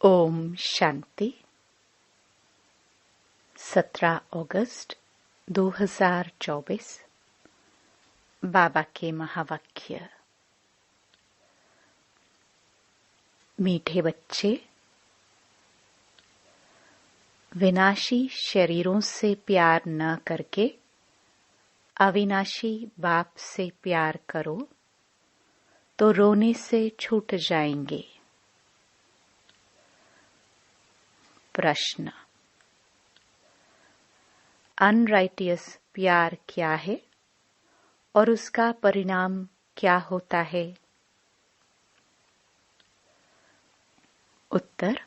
ओम शांति। 17 अगस्त 2024। बाबा के महावाक्य। मीठे बच्चे, विनाशी शरीरों से प्यार न करके अविनाशी बाप से प्यार करो तो रोने से छूट जाएंगे। प्रश्न। अनराइटियस प्यार क्या है और उसका परिणाम क्या होता है? उत्तर।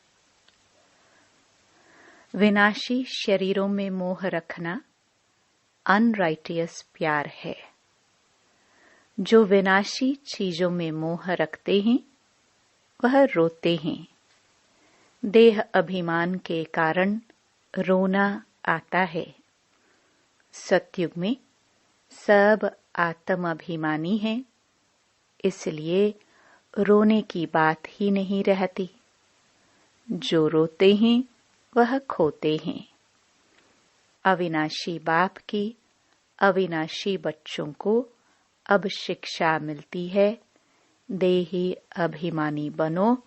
विनाशी शरीरों में मोह रखना अनराइटियस प्यार है। जो विनाशी चीजों में मोह रखते हैं वह रोते हैं। देह अभिमान के कारण रोना आता है। सतयुग में सब आत्म अभिमानी हैं, इसलिए रोने की बात ही नहीं रहती। जो रोते हैं वह खोते हैं। अविनाशी बाप की अविनाशी बच्चों को अब शिक्षा मिलती है, देही अभिमानी बनो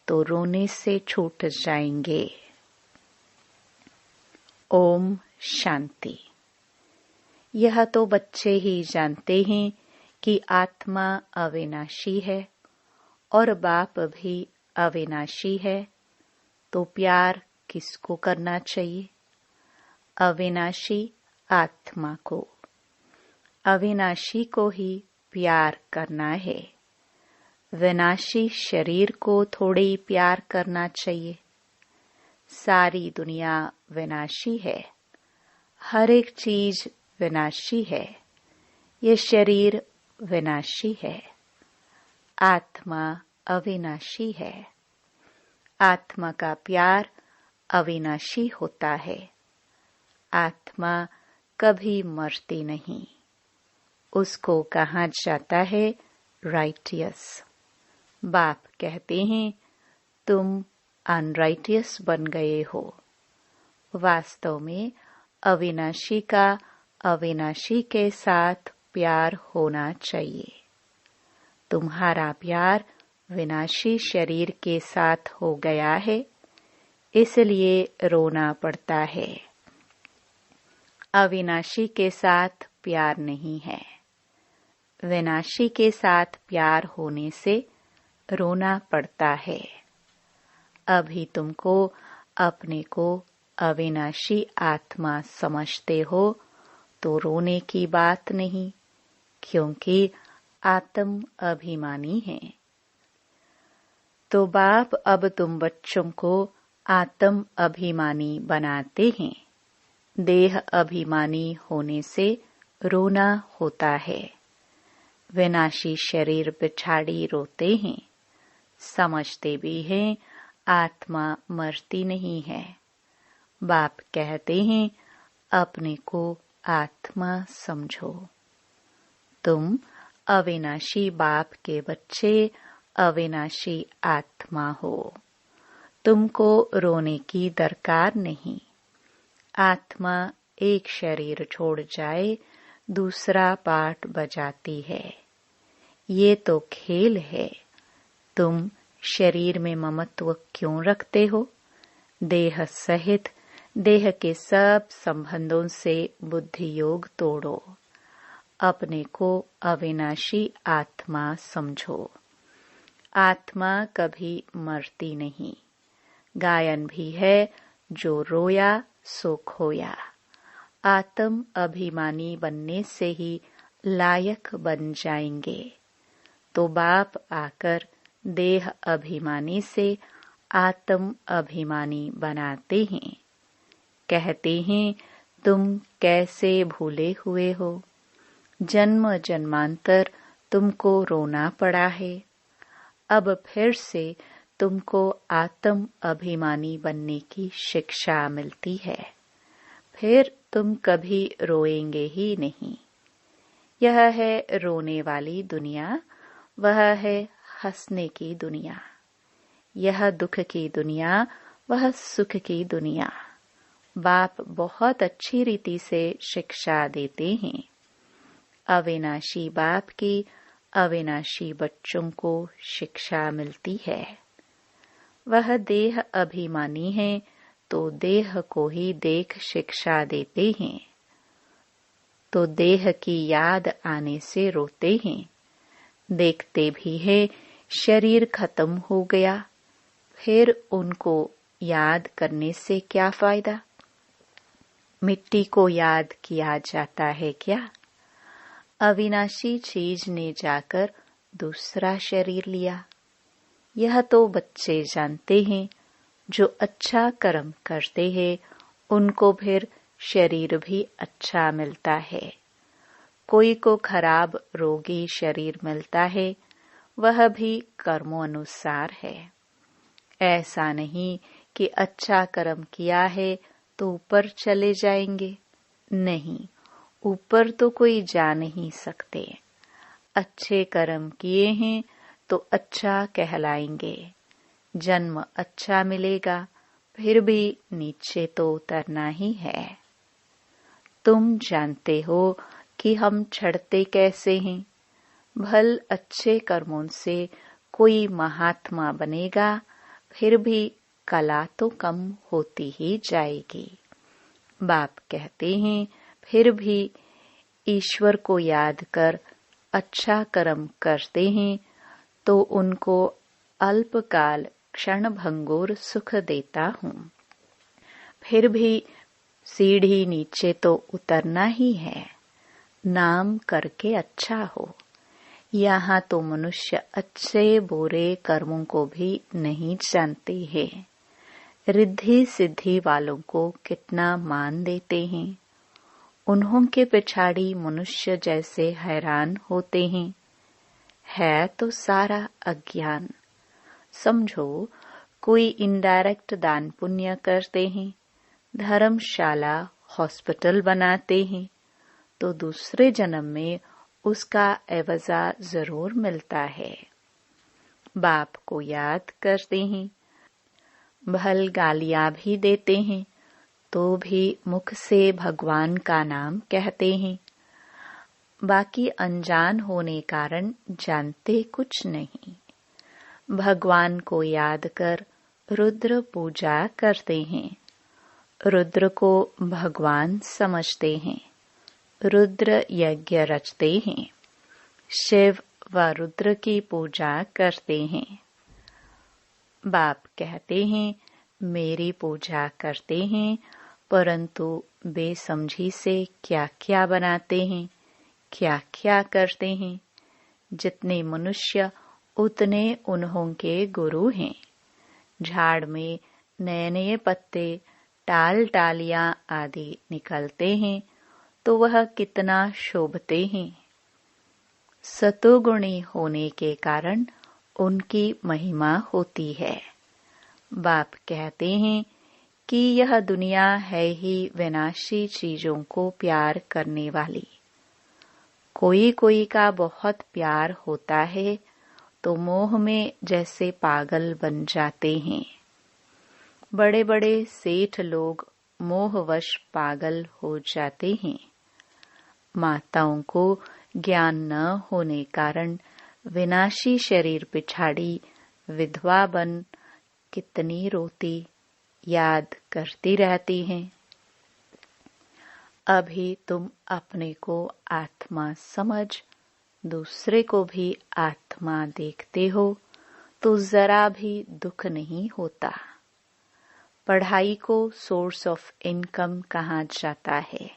तो रोने से छूट जाएंगे। ओम शांति। यह तो बच्चे ही जानते हैं कि आत्मा अविनाशी है और बाप भी अविनाशी है, तो प्यार किसको करना चाहिए? अविनाशी आत्मा को। अविनाशी को ही प्यार करना है। विनाशी शरीर को थोड़ी प्यार करना चाहिए। सारी दुनिया विनाशी है, हर एक चीज विनाशी है। ये शरीर विनाशी है, आत्मा अविनाशी है। आत्मा का प्यार अविनाशी होता है। आत्मा कभी मरती नहीं। उसको कहा जाता है राइटियस। बाप कहते हैं तुम अनराइटियस बन गए हो। वास्तव में अविनाशी का अविनाशी के साथ प्यार होना चाहिए। तुम्हारा प्यार विनाशी शरीर के साथ हो गया है, इसलिए रोना पड़ता है। अविनाशी के साथ प्यार नहीं है। विनाशी के साथ प्यार होने से रोना पड़ता है। अभी तुमको अपने को अविनाशी आत्मा समझते हो तो रोने की बात नहीं, क्योंकि आत्म अभिमानी है। तो बाप अब तुम बच्चों को आत्म अभिमानी बनाते हैं। देह अभिमानी होने से रोना होता है। विनाशी शरीर पिछाड़ी रोते हैं। समझते भी हैं आत्मा मरती नहीं है। बाप कहते हैं अपने को आत्मा समझो। तुम अविनाशी बाप के बच्चे अविनाशी आत्मा हो। तुमको रोने की दरकार नहीं। आत्मा एक शरीर छोड़ जाए दूसरा पाठ बजाती है। ये तो खेल है। तुम शरीर में ममत्व क्यों रखते हो? देह सहित देह के सब संबंधों से बुद्धि योग तोड़ो। अपने को अविनाशी आत्मा समझो। आत्मा कभी मरती नहीं। गायन भी है, जो रोया सो खोया। आत्म अभिमानी बनने से ही लायक बन जाएंगे। तो बाप आकर देह अभिमानी से आत्म अभिमानी बनाते हैं। कहते हैं तुम कैसे भूले हुए हो। जन्म जन्मांतर तुमको रोना पड़ा है। अब फिर से तुमको आत्म अभिमानी बनने की शिक्षा मिलती है। फिर तुम कभी रोएंगे ही नहीं। यह है रोने वाली दुनिया, वह है हंसने की दुनिया। यह दुख की दुनिया, वह सुख की दुनिया। बाप बहुत अच्छी रीति से शिक्षा देते हैं। अविनाशी बाप की अविनाशी बच्चों को शिक्षा मिलती है। वह देह अभिमानी है तो देह को ही देख शिक्षा देते हैं, तो देह की याद आने से रोते हैं। देखते भी है शरीर खत्म हो गया, फिर उनको याद करने से क्या फायदा। मिट्टी को याद किया जाता है क्या? अविनाशी चीज ने जाकर दूसरा शरीर लिया। यह तो बच्चे जानते हैं। जो अच्छा कर्म करते हैं उनको फिर शरीर भी अच्छा मिलता है। कोई को खराब रोगी शरीर मिलता है, वह भी कर्मों अनुसार है। ऐसा नहीं कि अच्छा कर्म किया है तो ऊपर चले जाएंगे। नहीं, ऊपर तो कोई जा नहीं सकते। अच्छे कर्म किए हैं तो अच्छा कहलाएंगे, जन्म अच्छा मिलेगा, फिर भी नीचे तो उतरना ही है। तुम जानते हो कि हम चढ़ते कैसे हैं। भल अच्छे कर्मों से कोई महात्मा बनेगा, फिर भी कला तो कम होती ही जाएगी। बाप कहते हैं फिर भी ईश्वर को याद कर अच्छा कर्म करते हैं तो उनको अल्पकाल क्षण भंगुर सुख देता हूँ। फिर भी सीढ़ी नीचे तो उतरना ही है। नाम करके अच्छा हो। यहाँ तो मनुष्य अच्छे बुरे कर्मों को भी नहीं जानते हैं। रिद्धि सिद्धि वालों को कितना मान देते हैं। उन्हों के पिछाड़ी मनुष्य जैसे हैरान होते हैं। है तो सारा अज्ञान। समझो कोई इनडायरेक्ट दान पुण्य करते हैं, धर्मशाला हॉस्पिटल बनाते हैं, तो दूसरे जन्म में उसका एवजा जरूर मिलता है। बाप को याद करते हैं, भल गालियां भी देते हैं, तो भी मुख से भगवान का नाम कहते हैं। बाकी अनजान होने कारण जानते कुछ नहीं। भगवान को याद कर रुद्र पूजा करते हैं। रुद्र को भगवान समझते हैं। रुद्र यज्ञ रचते हैं। शिव व रुद्र की पूजा करते हैं। बाप कहते हैं मेरी पूजा करते हैं, परंतु बेसमझी से क्या क्या बनाते हैं, क्या क्या करते हैं। जितने मनुष्य उतने उन्हों के गुरु हैं। झाड़ में नए नए पत्ते, टाल टालियां आदि निकलते हैं तो वह कितना शोभते हैं। सतोगुणी होने के कारण उनकी महिमा होती है। बाप कहते हैं कि यह दुनिया है ही विनाशी चीजों को प्यार करने वाली। कोई कोई का बहुत प्यार होता है तो मोह में जैसे पागल बन जाते हैं। बड़े बड़े सेठ लोग मोहवश पागल हो जाते हैं। माताओं को ज्ञान न होने कारण विनाशी शरीर पिछाड़ी विधवा बन कितनी रोती याद करती रहती हैं। अभी तुम अपने को आत्मा समझ दूसरे को भी आत्मा देखते हो तो जरा भी दुख नहीं होता। पढ़ाई को सोर्स ऑफ इनकम कहा जाता है।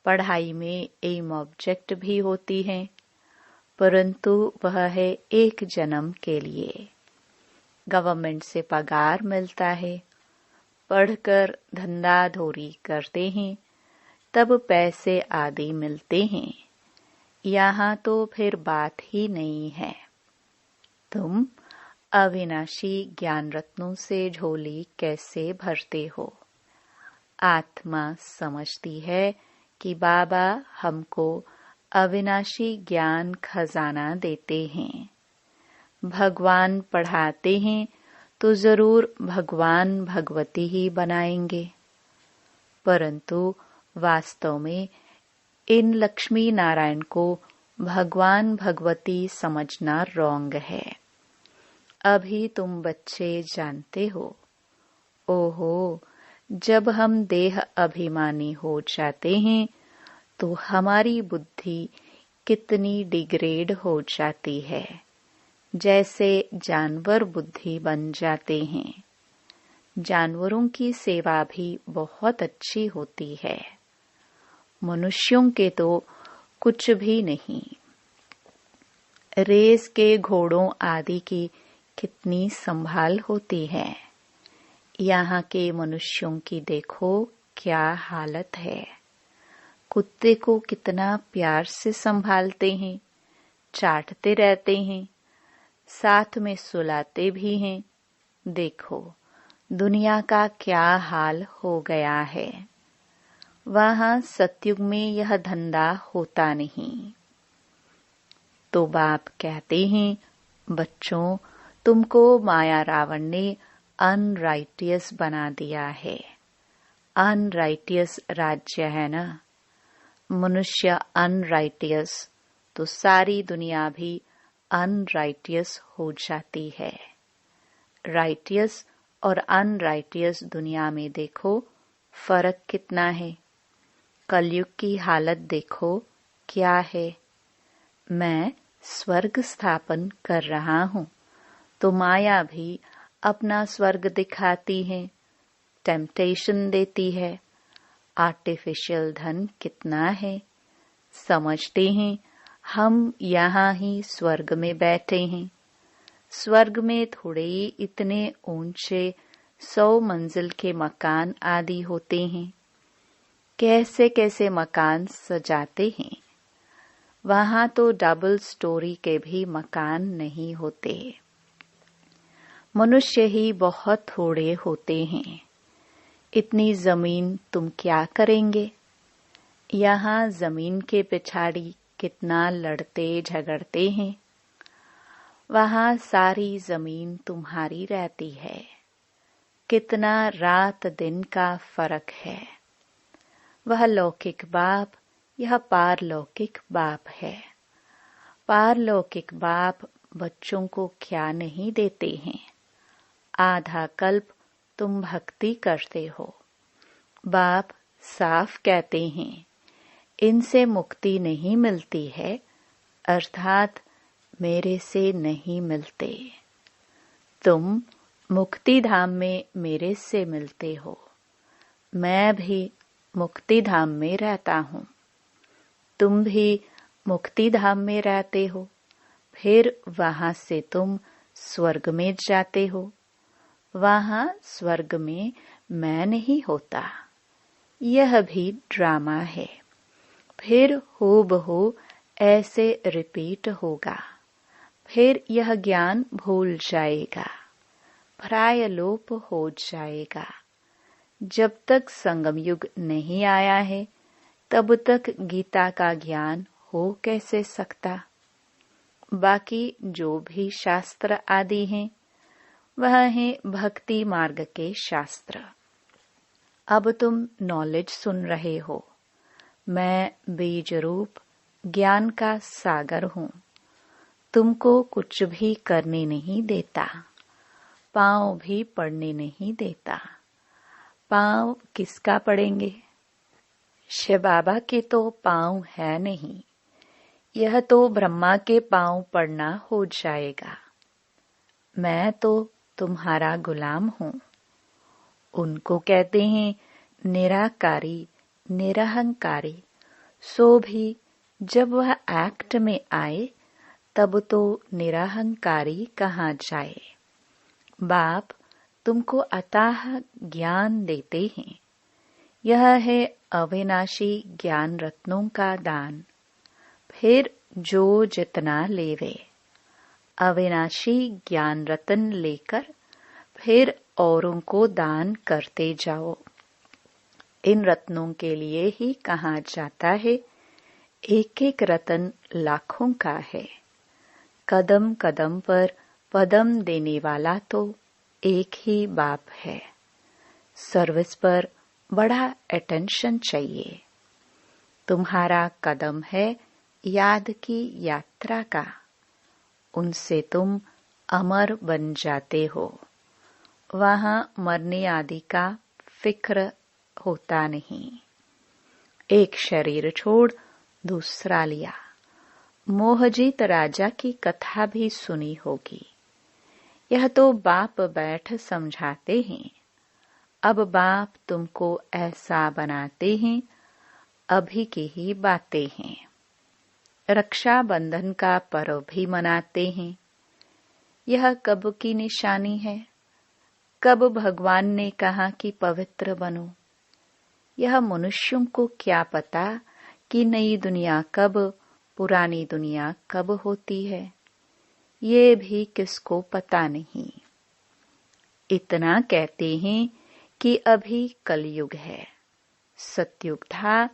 पढ़ाई में एम ऑब्जेक्ट भी होती है, परंतु वह है एक जन्म के लिए। गवर्नमेंट से पगार मिलता है, पढ़कर धंधा धोरी करते हैं, तब पैसे आदि मिलते हैं। यहाँ तो फिर बात ही नहीं है। तुम अविनाशी ज्ञान रत्नों से झोली कैसे भरते हो? आत्मा समझती है कि बाबा हमको अविनाशी ज्ञान खजाना देते हैं। भगवान पढ़ाते हैं तो जरूर भगवान भगवती ही बनाएंगे, परंतु वास्तव में इन लक्ष्मी नारायण को भगवान भगवती समझना रॉन्ग है। अभी तुम बच्चे जानते हो, ओहो, जब हम देह अभिमानी हो जाते हैं तो हमारी बुद्धि कितनी डिग्रेड हो जाती है, जैसे जानवर बुद्धि बन जाते हैं। जानवरों की सेवा भी बहुत अच्छी होती है, मनुष्यों के तो कुछ भी नहीं। रेस के घोड़ों आदि की कितनी संभाल होती है, यहाँ के मनुष्यों की देखो क्या हालत है। कुत्ते को कितना प्यार से संभालते हैं, चाटते रहते हैं, साथ में सुलाते भी हैं। देखो दुनिया का क्या हाल हो गया है। वहां सतयुग में यह धंधा होता नहीं। तो बाप कहते हैं, बच्चों, तुमको माया रावण ने अनराइटियस बना दिया है। अनराइटियस राज्य है ना। मनुष्य अनराइटियस तो सारी दुनिया भी अनराइटियस हो जाती है। राइटियस और अनराइटियस दुनिया में देखो फर्क कितना है। कलयुग की हालत देखो क्या है। मैं स्वर्ग स्थापन कर रहा हूँ तो माया भी अपना स्वर्ग दिखाती है, टेम्पटेशन देती है। आर्टिफिशियल धन कितना है, समझते हैं हम यहाँ ही स्वर्ग में बैठे हैं। स्वर्ग में थोड़े ही इतने ऊंचे 100 मंजिल के मकान आदि होते हैं। कैसे कैसे मकान सजाते हैं। वहां तो डबल स्टोरी के भी मकान नहीं होते। मनुष्य ही बहुत थोड़े होते हैं। इतनी जमीन तुम क्या करेंगे। यहाँ जमीन के पिछाड़ी कितना लड़ते झगड़ते हैं। वहां सारी जमीन तुम्हारी रहती है। कितना रात दिन का फर्क है। वह लौकिक बाप, यह पारलौकिक बाप है। पारलौकिक बाप बच्चों को क्या नहीं देते हैं। आधा कल्प तुम भक्ति करते हो। बाप साफ कहते हैं, इनसे मुक्ति नहीं मिलती है, अर्थात मेरे से नहीं मिलते। तुम मुक्ति धाम में मेरे से मिलते हो। मैं भी मुक्ति धाम में रहता हूँ। तुम भी मुक्ति धाम में रहते हो। फिर वहां से तुम स्वर्ग में जाते हो। वहां स्वर्ग में मैं नहीं होता। यह भी ड्रामा है। फिर हूबहू ऐसे रिपीट होगा। फिर यह ज्ञान भूल जाएगा, प्रायलोप हो जाएगा। जब तक संगम युग नहीं आया है तब तक गीता का ज्ञान हो कैसे सकता। बाकी जो भी शास्त्र आदि हैं वह है भक्ति मार्ग के शास्त्र। अब तुम नॉलेज सुन रहे हो। मैं बीज रूप ज्ञान का सागर हूँ। तुमको कुछ भी करने नहीं देता, पांव भी पड़ने नहीं देता। पांव किसका पड़ेंगे। शिव बाबा के तो पांव है नहीं। यह तो ब्रह्मा के पांव पड़ना हो जाएगा। मैं तो तुम्हारा गुलाम हूँ। उनको कहते हैं निराकारी, निरहंकारी। सो भी जब वह एक्ट में आए तब तो निरहंकारी कहाँ जाए। बाप तुमको अथाह ज्ञान देते हैं। यह है अविनाशी ज्ञान रत्नों का दान। फिर जो जितना लेवे। अविनाशी ज्ञान रत्न लेकर फिर औरों को दान करते जाओ। इन रत्नों के लिए ही कहा जाता है, एक एक रत्न लाखों का है। कदम कदम पर पदम देने वाला तो एक ही बाप है। सर्विस पर बड़ा अटेंशन चाहिए। तुम्हारा कदम है याद की यात्रा का, उनसे तुम अमर बन जाते हो। वहां मरने आदि का फिक्र होता नहीं। एक शरीर छोड़ दूसरा लिया। मोहजीत राजा की कथा भी सुनी होगी। यह तो बाप बैठ समझाते हैं। अब बाप तुमको ऐसा बनाते हैं। अभी की ही बातें हैं। रक्षाबंधन का पर्व भी मनाते हैं। यह कब की निशानी है? कब भगवान ने कहा कि पवित्र बनो? यह मनुष्यों को क्या पता कि नई दुनिया कब, पुरानी दुनिया कब होती है? ये भी किसको पता नहीं। इतना कहते हैं कि अभी कलयुग है। सतयुग था,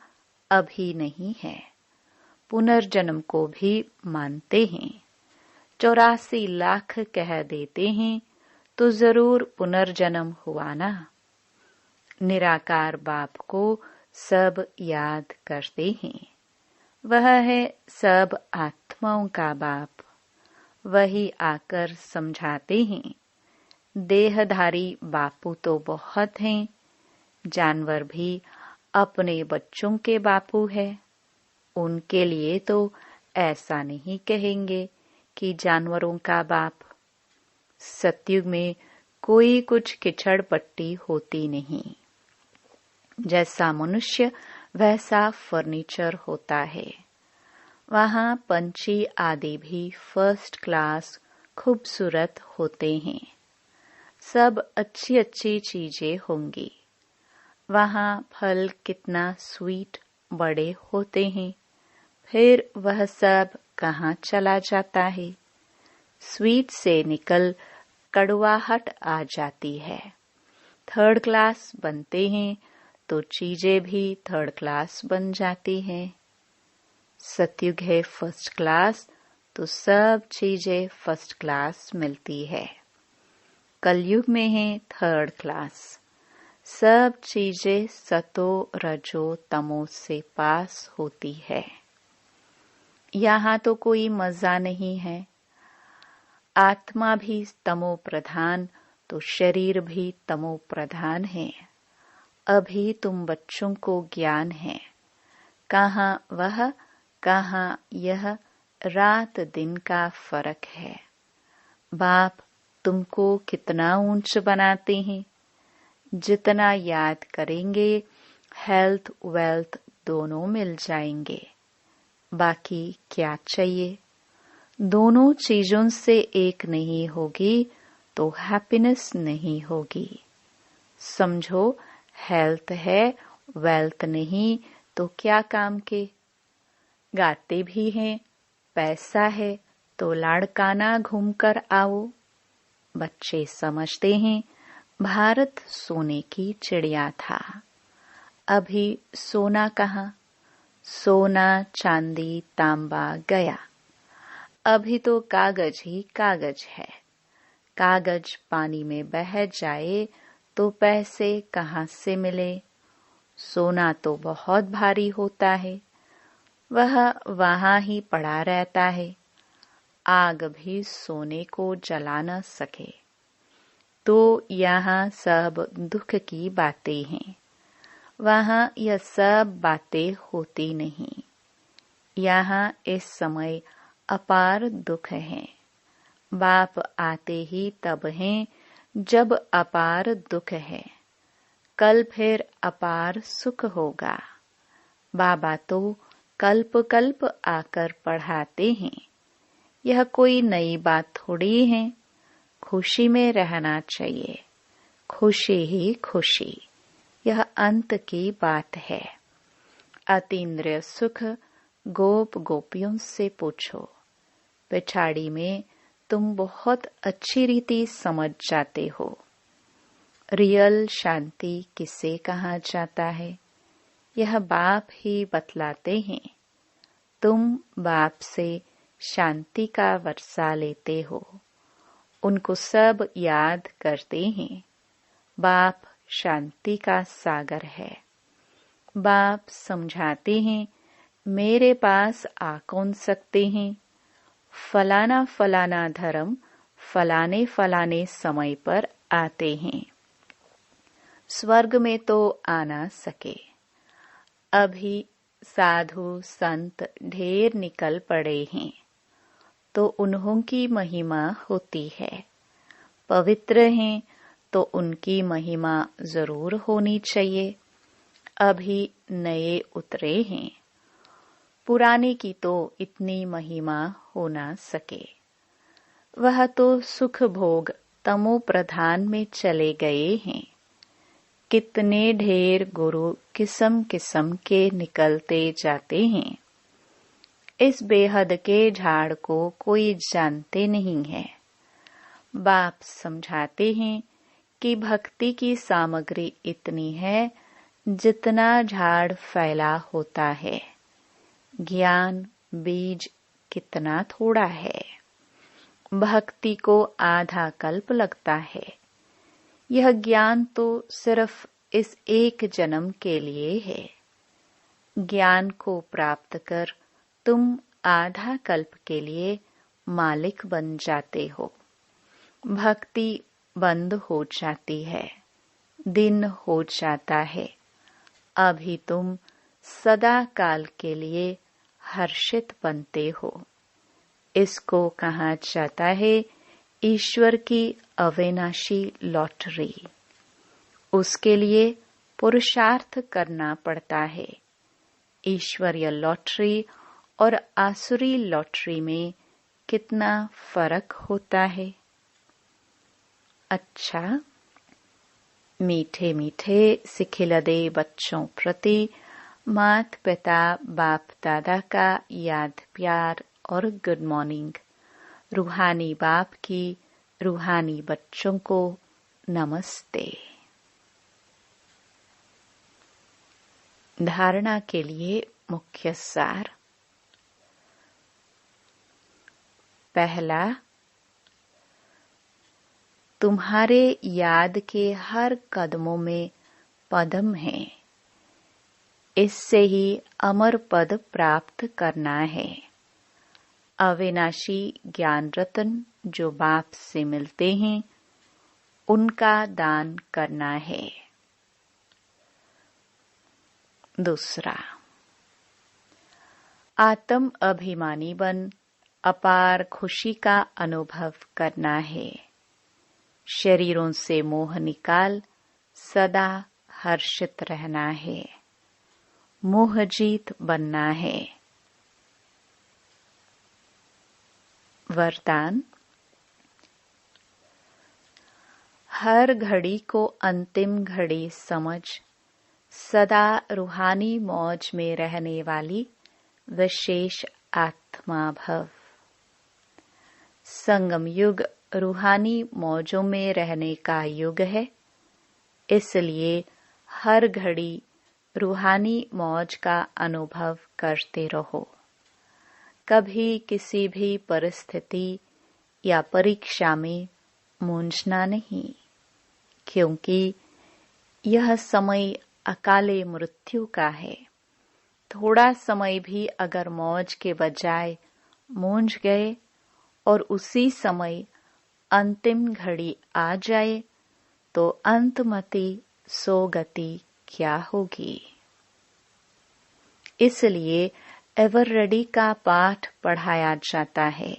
अभी नहीं है। पुनर्जन्म को भी मानते हैं। 84 लाख कह देते हैं तो जरूर पुनर्जन्म हुआ ना। निराकार बाप को सब याद करते हैं। वह है सब आत्माओं का बाप। वही आकर समझाते हैं। देहधारी बापू तो बहुत हैं। जानवर भी अपने बच्चों के बापू है। उनके लिए तो ऐसा नहीं कहेंगे कि जानवरों का बाप। सतयुग में कोई कुछ किचड़ पट्टी होती नहीं। जैसा मनुष्य वैसा फर्नीचर होता है। वहां पंछी आदि भी फर्स्ट क्लास खूबसूरत होते हैं। सब अच्छी अच्छी चीजें होंगी। वहां फल कितना स्वीट बड़े होते हैं। फिर वह सब कहाँ चला जाता है? स्वीट से निकल कड़वाहट आ जाती है। थर्ड क्लास बनते हैं तो चीजें भी थर्ड क्लास बन जाती हैं। सतयुग है फर्स्ट क्लास तो सब चीजें फर्स्ट क्लास मिलती है। कलयुग में है थर्ड क्लास। सब चीजें सतो रजो तमो से पास होती है। यहाँ तो कोई मजा नहीं है। आत्मा भी तमो प्रधान तो शरीर भी तमो प्रधान है। अभी तुम बच्चों को ज्ञान है। कहाँ वह, कहाँ यह, रात दिन का फर्क है। बाप तुमको कितना ऊंच बनाते हैं। जितना याद करेंगे हेल्थ वेल्थ दोनों मिल जाएंगे। बाकी क्या चाहिए? दोनों चीजों से एक नहीं होगी तो हैप्पीनेस नहीं होगी। समझो, हेल्थ है वेल्थ नहीं तो क्या काम के? गाते भी हैं, पैसा है तो लाड़काना घूमकर आओ। बच्चे समझते हैं भारत सोने की चिड़िया था। अभी सोना कहाँ? सोना चांदी तांबा गया। अभी तो कागज ही कागज है। कागज पानी में बह जाए तो पैसे कहाँ से मिले? सोना तो बहुत भारी होता है। वह वहां ही पड़ा रहता है। आग भी सोने को जला न सके। तो यहाँ सब दुख की बातें हैं। वहां यह सब बातें होती नहीं। यहाँ इस समय अपार दुख है। बाप आते ही तब हैं जब अपार दुख है। कल फिर अपार सुख होगा। बाबा तो कल्प कल्प आकर पढ़ाते हैं। यह कोई नई बात थोड़ी है। खुशी में रहना चाहिए। खुशी ही खुशी, यह अंत की बात है। अतीन्द्रिय सुख गोप गोपियों से पूछो। पिछाड़ी में तुम बहुत अच्छी रीति समझ जाते हो। रियल शांति किसे कहा जाता है? यह बाप ही बतलाते हैं। तुम बाप से शांति का वर्षा लेते हो। उनको सब याद करते हैं। बाप शांति का सागर है। बाप समझाते हैं, मेरे पास आ कौन सकते हैं। फलाना फलाना धर्म फलाने फलाने समय पर आते हैं। स्वर्ग में तो आ ना सके। अभी साधु संत ढेर निकल पड़े हैं, तो उन्हों की महिमा होती है। पवित्र हैं तो उनकी महिमा जरूर होनी चाहिए। अभी नए उतरे हैं, पुराने की तो इतनी महिमा हो ना सके। वह तो सुख भोग तमो प्रधान में चले गए हैं। कितने ढेर गुरु किस्म किस्म के निकलते जाते हैं। इस बेहद के झाड़ को कोई जानते नहीं है। बाप समझाते हैं कि भक्ति की सामग्री इतनी है जितना झाड़ फैला होता है। ज्ञान बीज कितना थोड़ा है। भक्ति को आधा कल्प लगता है। यह ज्ञान तो सिर्फ इस एक जन्म के लिए है। ज्ञान को प्राप्त कर तुम आधा कल्प के लिए मालिक बन जाते हो। भक्ति बंद हो जाती है, दिन हो जाता है। अभी तुम सदा काल के लिए हर्षित बनते हो। इसको कहा जाता है ईश्वर की अविनाशी लॉटरी। उसके लिए पुरुषार्थ करना पड़ता है। ईश्वरीय लॉटरी और आसुरी लॉटरी में कितना फर्क होता है। अच्छा, मीठे मीठे सिखिलदे बच्चों प्रति मात पिता बाप दादा का याद प्यार और गुड मॉर्निंग। रूहानी बाप की रूहानी बच्चों को नमस्ते। धारणा के लिए मुख्य सार। पहला, तुम्हारे याद के हर कदमों में पदम है। इससे ही अमर पद प्राप्त करना है। अविनाशी ज्ञान रत्न जो बाप से मिलते हैं, उनका दान करना है। दूसरा, आत्म अभिमानी बन अपार खुशी का अनुभव करना है। शरीरों से मोह निकाल सदा हर्षित रहना है। मोह जीत बनना है। वरदान, हर घड़ी को अंतिम घड़ी समझ सदा रूहानी मौज में रहने वाली विशेष आत्मा भव। संगम युग रूहानी मौजों में रहने का युग है। इसलिए हर घड़ी रूहानी मौज का अनुभव करते रहो। कभी किसी भी परिस्थिति या परीक्षा में मूंझना नहीं, क्योंकि यह समय अकाले मृत्यु का है। थोड़ा समय भी अगर मौज के बजाय मूंझ गए और उसी समय अंतिम घड़ी आ जाए तो अंतमति सोगति क्या होगी। इसलिए एवर रेडी का पाठ पढ़ाया जाता है।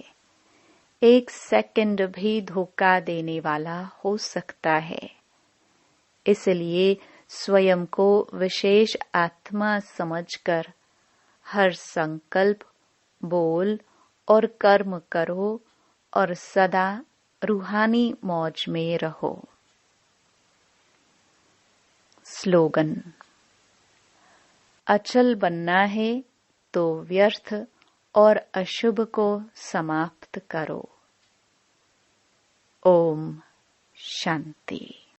एक सेकंड भी धोखा देने वाला हो सकता है। इसलिए स्वयं को विशेष आत्मा समझकर हर संकल्प, बोल और कर्म करो और सदा रूहानी मौज में रहो। स्लोगन, अचल बनना है तो व्यर्थ और अशुभ को समाप्त करो। ओम शांति।